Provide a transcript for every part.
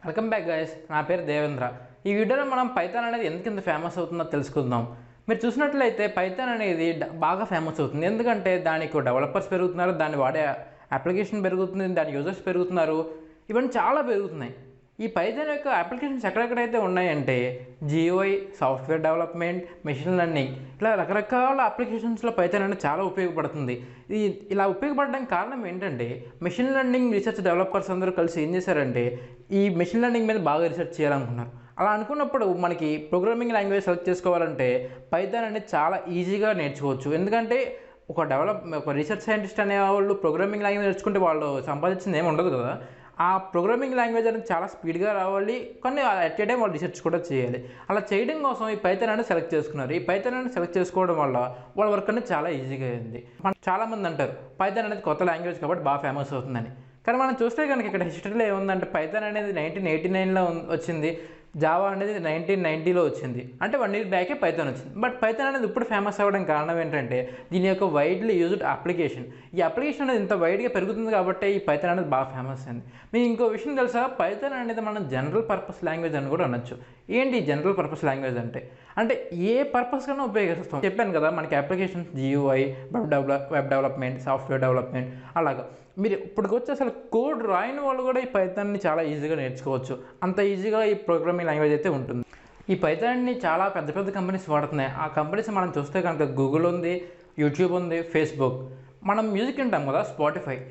Welcome back guys. నా పేరు దేవేంద్ర. ఈ వీడియోలో మనం పైథాన్ అనేది ఎందుకు ఫేమస్ అవుతుందో తెలుసుకుందాం. మీరు చూసినట్లయితే పైథాన్ అనేది బాగా ఫేమస్ అవుతుంది. ఎందుకంటే దానికి డెవలపర్స్ పెరుగుతున్నారు, దాన్ని వాడే అప్లికేషన్ పెరుగుతుంది, దాని యూజర్స్ పెరుగుతున్నారు, ఇవన్నీ చాలా పెరుగుతున్నాయి. ఈ పైథాన్ యొక్క అప్లికేషన్స్ ఎక్కడెక్కడైతే ఉన్నాయంటే జియోఐ, సాఫ్ట్వేర్ డెవలప్మెంట్, మెషిన్ లెర్నింగ్, ఇలా రకరకాల అప్లికేషన్స్లో పైథాన్ అనేది చాలా ఉపయోగపడుతుంది. ఇలా ఉపయోగపడడానికి కారణం ఏంటంటే మెషిన్ లెర్నింగ్ రీసెర్చ్ డెవలపర్స్ అందరూ కలిసి ఏం చేశారంటే ఈ మెషిన్ లెర్నింగ్ మీద బాగా రీసెర్చ్ చేయాలనుకున్నారు. అలా అనుకున్నప్పుడు మనకి ప్రోగ్రామింగ్ లాంగ్వేజ్ సెలెక్ట్ చేసుకోవాలంటే పైథాన్ అనేది చాలా ఈజీగా నేర్చుకోవచ్చు. ఎందుకంటే ఒక రీసెర్చ్ సైంటిస్ట్ అనేవాళ్ళు ప్రోగ్రామింగ్ లాంగ్వేజ్ నేర్చుకుంటే వాళ్ళు సంపాదించింది ఏమి ఉండదు కదా. ఆ ప్రోగ్రామింగ్ లాంగ్వేజ్ అనేది చాలా స్పీడ్గా రావాలి, కానీ అట్ ఏ టైం వాళ్ళు రీసెర్చ్ కూడా చేయాలి. అలా చేయడం కోసం ఈ పైథాన్ అనేది సెలెక్ట్ చేసుకున్నారు. ఈ పైథాన్ అనేది సెలెక్ట్ చేసుకోవడం వల్ల వాళ్ళ వర్క్ అనేది చాలా ఈజీగా అయింది. చాలామంది అంటారు పైథాన్ అనేది కొత్త లాంగ్వేజ్ కాబట్టి బాగా ఫేమస్ అవుతుందని. కానీ మనం చూస్తే కనుక ఇక్కడ హిస్టరీలో ఏముందంటే పైథాన్ అనేది 1989లో వచ్చింది, జావా అనేది 1990లో వచ్చింది. అంటే 1 year బ్యాకే పైథాన్ వచ్చింది. బట్ పైథాన్ అనేది ఇప్పుడు ఫేమస్ అవ్వడం కారణం ఏంటంటే దీని యొక్క వైడ్లీ యూజ్డ్ అప్లికేషన్. ఈ అప్లికేషన్ అనేది ఇంత వైడ్గా పెరుగుతుంది కాబట్టి ఈ పైథాన్ అనేది బాగా ఫేమస్ అయింది. మీకు ఇంకో విషయం తెలుసా, పైథాన్ అనేది మనం జనరల్ పర్పస్ లాంగ్వేజ్ అని కూడా అనొచ్చు. ఏంటి జనరల్ పర్పస్ లాంగ్వేజ్ అంటే ఏ పర్పస్ కన్నా ఉపయోగిస్తాం. చెప్పాను కదా, మనకి applications GUI, web development, software development, అలాగా మీరు ఇప్పటికొచ్చి అసలు కోడ్ రాయని వాళ్ళు కూడా ఈ పైథాన్ని చాలా ఈజీగా నేర్చుకోవచ్చు. అంత ఈజీగా ఈ ప్రోగ్రామింగ్ లాంగ్వేజ్ అయితే ఉంటుంది. ఈ పైథాన్ని చాలా పెద్ద పెద్ద కంపెనీస్ వాడుతున్నాయి. ఆ కంపెనీస్ మనం చూస్తే కనుక గూగుల్ ఉంది, యూట్యూబ్ ఉంది, ఫేస్బుక్. మనం మ్యూజిక్ వింటాం కదా,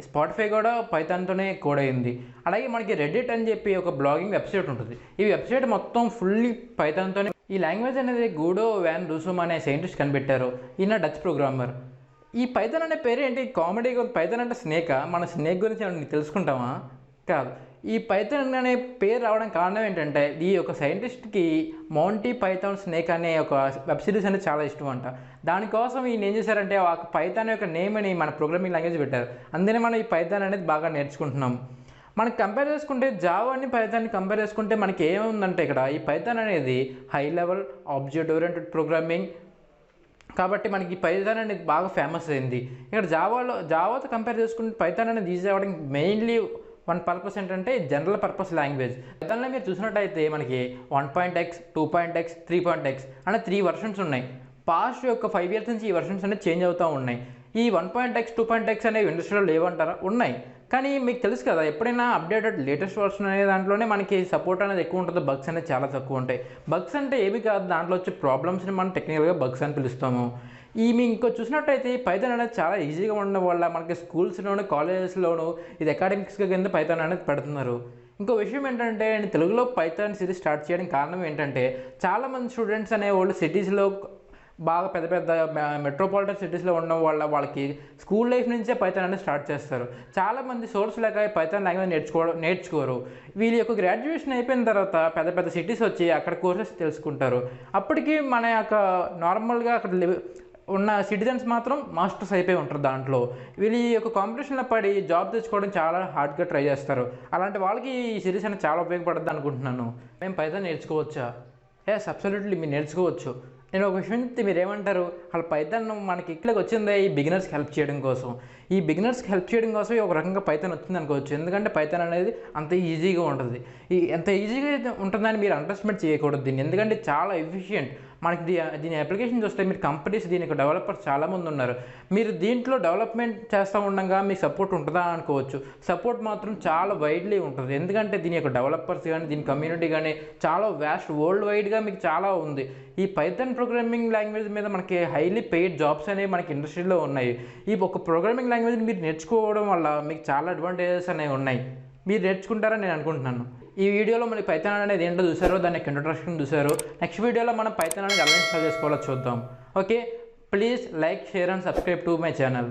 స్పాటిఫై కూడా పైథాన్తోనే కోడ్ అయింది. అలాగే మనకి రెడ్డిట్ అని చెప్పి ఒక బ్లాగింగ్ వెబ్సైట్ ఉంటుంది. ఈ వెబ్సైట్ మొత్తం ఫుల్లీ పైథాన్తోనే. ఈ లాంగ్వేజ్ అనేది గూడో వ్యాన్ రూసోమ్ అనే సైంటిస్ట్ కనిపెట్టారు. ఈయన డచ్ ప్రోగ్రామర్. ఈ పైథాన్ అనే పేరు ఏంటి కామెడీగా ఉంది. పైథాన్ అంటే స్నేకా? మన స్నేక్ గురించి నీకు తెలుసుకుంటామా? కాదు. ఈ పైథాన్ అనే పేరు రావడానికి కారణం ఏంటంటే ఈ యొక్క సైంటిస్ట్కి మౌంటీ పైథాన్ స్నేక్ అనే ఒక వెబ్ సిరీస్ అనేది చాలా ఇష్టం అంట. దానికోసం ఈయన ఏం చేశారంటే ఆ పైథాన్ యొక్క నేమ్ని మన ప్రోగ్రామింగ్ లాంగ్వేజ్ పెట్టారు. అందుకనే మనం ఈ పైథాన్ అనేది బాగా నేర్చుకుంటున్నాం. మనకి కంపేర్ చేసుకుంటే జావాని పైథాన్ని కంపేర్ చేసుకుంటే మనకి ఏముందంటే ఇక్కడ ఈ పైథాన్ అనేది high level object oriented programming కాబట్టి మనకి పైథాన్ అనేది బాగా ఫేమస్ అయింది. ఇక్కడ జావాతో కంపేర్ చేసుకుంటే పైథాన్ అనేది ఈజీ అవ్వడానికి మెయిన్లీ వన్ పర్పస్ ఏంటంటే జనరల్ పర్పస్ లాంగ్వేజ్. పైథాన్లో మీరు చూసినట్టయితే మనకి 1.x, 2.x, 3.x అంటే 3 వర్షన్స్ ఉన్నాయి. పాస్ట్ యొక్క 5 years నుంచి ఈ వర్షన్స్ అనేది చేంజ్ అవుతూ ఉన్నాయి. ఈ 1.x, 2.x అనేవి ఇండస్ట్రీలో లేవంటారా? ఉన్నాయి. కానీ మీకు తెలుసు కదా, ఎప్పుడైనా అప్డేటెడ్ లేటెస్ట్ వర్షన్ అనే దాంట్లోనే మనకి సపోర్ట్ అనేది ఎక్కువ ఉంటుంది, బగ్స్ అనేది చాలా తక్కువ ఉంటాయి. బగ్స్ అంటే ఏమి కాదు, దాంట్లో వచ్చే ప్రాబ్లమ్స్ని మనం టెక్నికల్గా బగ్స్ అని పిలుస్తాము. మీకు ఇంకో చూసినట్టయితే పైథాన్ అనేది చాలా ఈజీగా ఉండడం వల్ల మనకి స్కూల్స్లోను, కాలేజెస్లోను ఇది అకాడమిక్స్గా కింద పైథాన్ అనేది పెడుతున్నారు. ఇంకో విషయం ఏంటంటే నేను తెలుగులో పైథాన్ సిరీస్ స్టార్ట్ చేయడానికి కారణం ఏంటంటే చాలామంది స్టూడెంట్స్ అనేవాళ్ళు సిటీస్లో బాగా పెద్ద పెద్ద మెట్రోపాలిటన్ సిటీస్లో ఉండడం వల్ల వాళ్ళకి స్కూల్ లైఫ్ నుంచే పైథాన్ అనేది స్టార్ట్ చేస్తారు. చాలామంది సోర్స్ లేక పైథాన్ లాంగ్వేజ్ నేర్చుకోరు. వీళ్ళ యొక్క గ్రాడ్యుయేషన్ అయిపోయిన తర్వాత పెద్ద పెద్ద సిటీస్ వచ్చి అక్కడ కోర్సెస్ తెలుసుకుంటారు. అప్పటికి మన యొక్క నార్మల్గా అక్కడ ఉన్న సిటిజన్స్ మాత్రం మాస్టర్స్ అయిపోయి ఉంటారు. దాంట్లో వీళ్ళు ఈ యొక్క కాంపిటీషన్లో పడి జాబ్ తెచ్చుకోవడం చాలా హార్డ్గా ట్రై చేస్తారు. అలాంటి వాళ్ళకి ఈ సిరీస్ అనేది చాలా ఉపయోగపడుతుంది అనుకుంటున్నాను. మేము పైథాన్ నేర్చుకోవచ్చా? ఎస్, అబ్సల్యూట్లీ మీరు నేర్చుకోవచ్చు. నేను ఒక విషయం మీరు ఏమంటారు, అసలు పైథాన్ మనకి ఇక్కడికి వచ్చిందే ఈ బిగినర్స్కి హెల్ప్ చేయడం కోసం. ఈ బిగినర్స్కి హెల్ప్ చేయడం కోసం ఒక రకంగా పైథాన్ వచ్చింది అనుకోవచ్చు. ఎందుకంటే పైథాన్ అనేది అంత ఈజీగా ఉంటుంది. ఎంత ఈజీగా ఉంటుందని మీరు అండర్స్టాండ్ చేయకూడదు దీన్ని, ఎందుకంటే చాలా ఎఫిషియంట్. మనకి దీని అప్లికేషన్ చూస్తే మీరు కంపెనీస్ దీనికి డెవలపర్స్ చాలామంది ఉన్నారు. మీరు దీంట్లో డెవలప్మెంట్ చేస్తూ ఉండగా మీకు సపోర్ట్ ఉంటుందా అనుకోవచ్చు. సపోర్ట్ మాత్రం చాలా వైడ్లీ ఉంటుంది. ఎందుకంటే దీని యొక్క డెవలపర్స్ కానీ దీని కమ్యూనిటీ కానీ చాలా వ్యాస్ట్, వరల్డ్ వైడ్గా మీకు చాలా ఉంది. ఈ పైథాన్ ప్రోగ్రామింగ్ లాంగ్వేజ్ మీద మనకి హైలీ పెయిడ్ జాబ్స్ అనేవి మనకి ఇండస్ట్రీలో ఉన్నాయి. ఈ ఒక ప్రోగ్రామింగ్ లాంగ్వేజ్ మీరు నేర్చుకోవడం వల్ల మీకు చాలా అడ్వాంటేజెస్ అనేవి ఉన్నాయి. మీరు నేర్చుకుంటారని నేను అనుకుంటున్నాను. ఈ వీడియోలో మనకి పైథాన్ అనేది ఏంటో చూసారో, దాని ఇంట్రొడక్షన్ చూసారో. నెక్స్ట్ వీడియోలో మనం పైథాన్ అనేది ఎలా ఇన్స్టాల్ చేసుకోవాలో చూద్దాం. Okay, please like, share and subscribe to my channel.